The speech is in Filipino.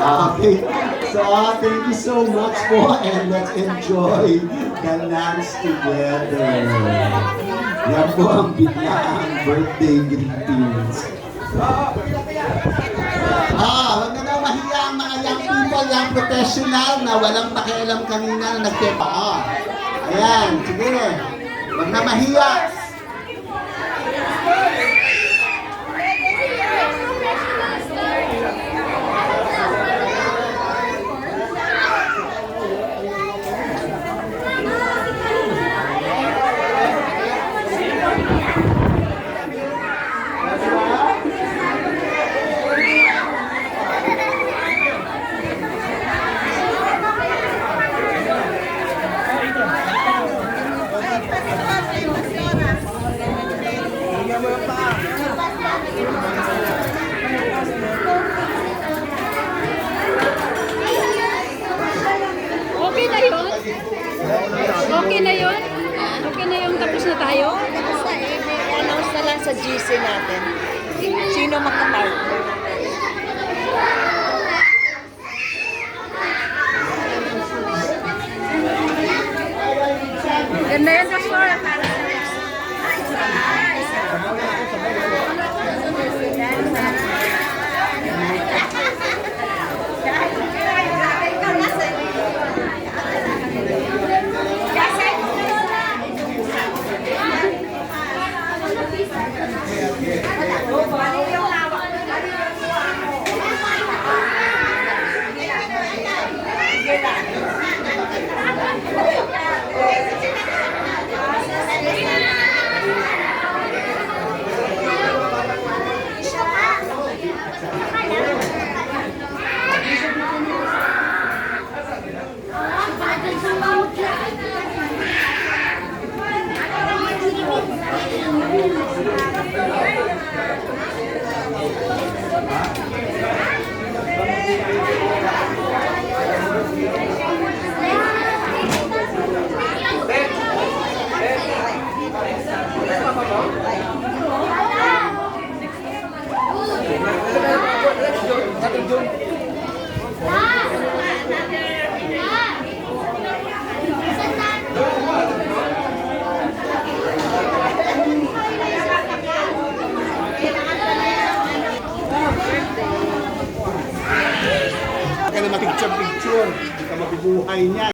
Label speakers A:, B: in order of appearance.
A: Okay. So, thank you so much po and let's enjoy the dance together. Yan po ang biglaang birthday greetings. Huwag na daw mahiya ang mga young people, young professional na walang pakialam kanina na nagtepa. Ayan, sige. Huwag na mahiya.
B: Okay na yun? Okay na yun? Okay na yung tapos na tayo?
C: Tapos na i-announce na lang sa GC natin. Sino makapartner?
B: Ganda yan, Pastor.
A: Picture, hindi ka mabibuhay niya.